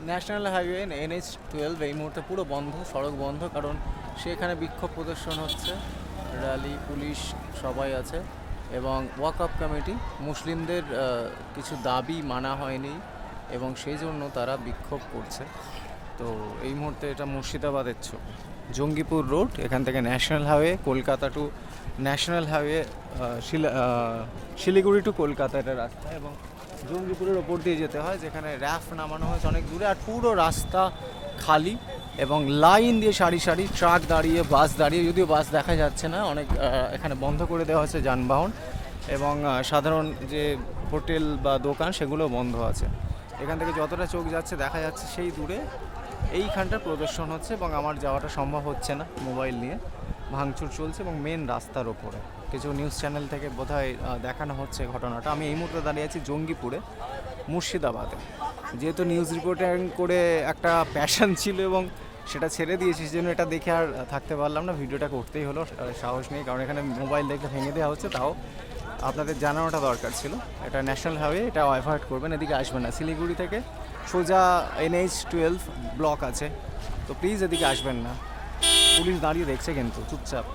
National highway NH-12 এই মুহূর্তে পুরো বন্ধ, সড়ক বন্ধ, কারণ সেখানে বিক্ষোভ প্রদর্শন হচ্ছে, র্যালি, পুলিশ সবাই আছে এবং ওয়াকআপ কমিটি মুসলিমদের কিছু দাবি মানা হয়নি এবং সেই জন্য তারা বিক্ষোভ করছে। তো এই মুহূর্তে এটা মুর্শিদাবাদের ছবি, জঙ্গিপুর রোড, এখান থেকে national highway Kolkata to national highway Siliguri to Kolkata এটা রাস্তা, এবং জঙ্গিপুরের ওপর দিয়ে যেতে হয় যেখানে র্যাফ নামানো হয়েছে অনেক দূরে, আর পুরো রাস্তা খালি এবং লাইন দিয়ে সারি সারি ট্রাক দাঁড়িয়ে, বাস দাঁড়িয়ে, যদিও বাস দেখা যাচ্ছে না, অনেক এখানে বন্ধ করে দেওয়া হচ্ছে যানবাহন, এবং সাধারণ যে হোটেল বা দোকান সেগুলো বন্ধ আছে। এখান থেকে যতটা চোখ যাচ্ছে দেখা যাচ্ছে সেই দূরে এইখানটা প্রদর্শন হচ্ছে, এবং আমার যাওয়াটা সম্ভব হচ্ছে না মোবাইল নিয়ে, ভাঙচুর চলছে এবং মেন রাস্তার ওপরে কিছু নিউজ চ্যানেল থেকে বোধহয় দেখানো হচ্ছে ঘটনাটা। আমি এই মুহূর্তে দাঁড়িয়ে আছি জঙ্গিপুরে, মুর্শিদাবাদে। যেহেতু নিউজ রিপোর্টিং করে একটা প্যাশন ছিল এবং সেটা ছেড়ে দিয়েছি, সেজন্য এটা দেখে আর থাকতে পারলাম না, ভিডিওটা করতেই হলো, সাহস নেই, কারণ এখানে মোবাইল দেখে ভেঙে দেওয়া হচ্ছে। তাও আপনাদের জানানোটা দরকার ছিল। এটা ন্যাশনাল হাইওয়ে, এটা অ্যাভয়েড করবেন, এদিকে আসবেন না। শিলিগুড়ি থেকে সোজা NH-12 ব্লক আছে, তো প্লিজ এদিকে আসবেন না। পুলিশ দাঁড়িয়ে দেখছে কিন্তু চুপচাপ।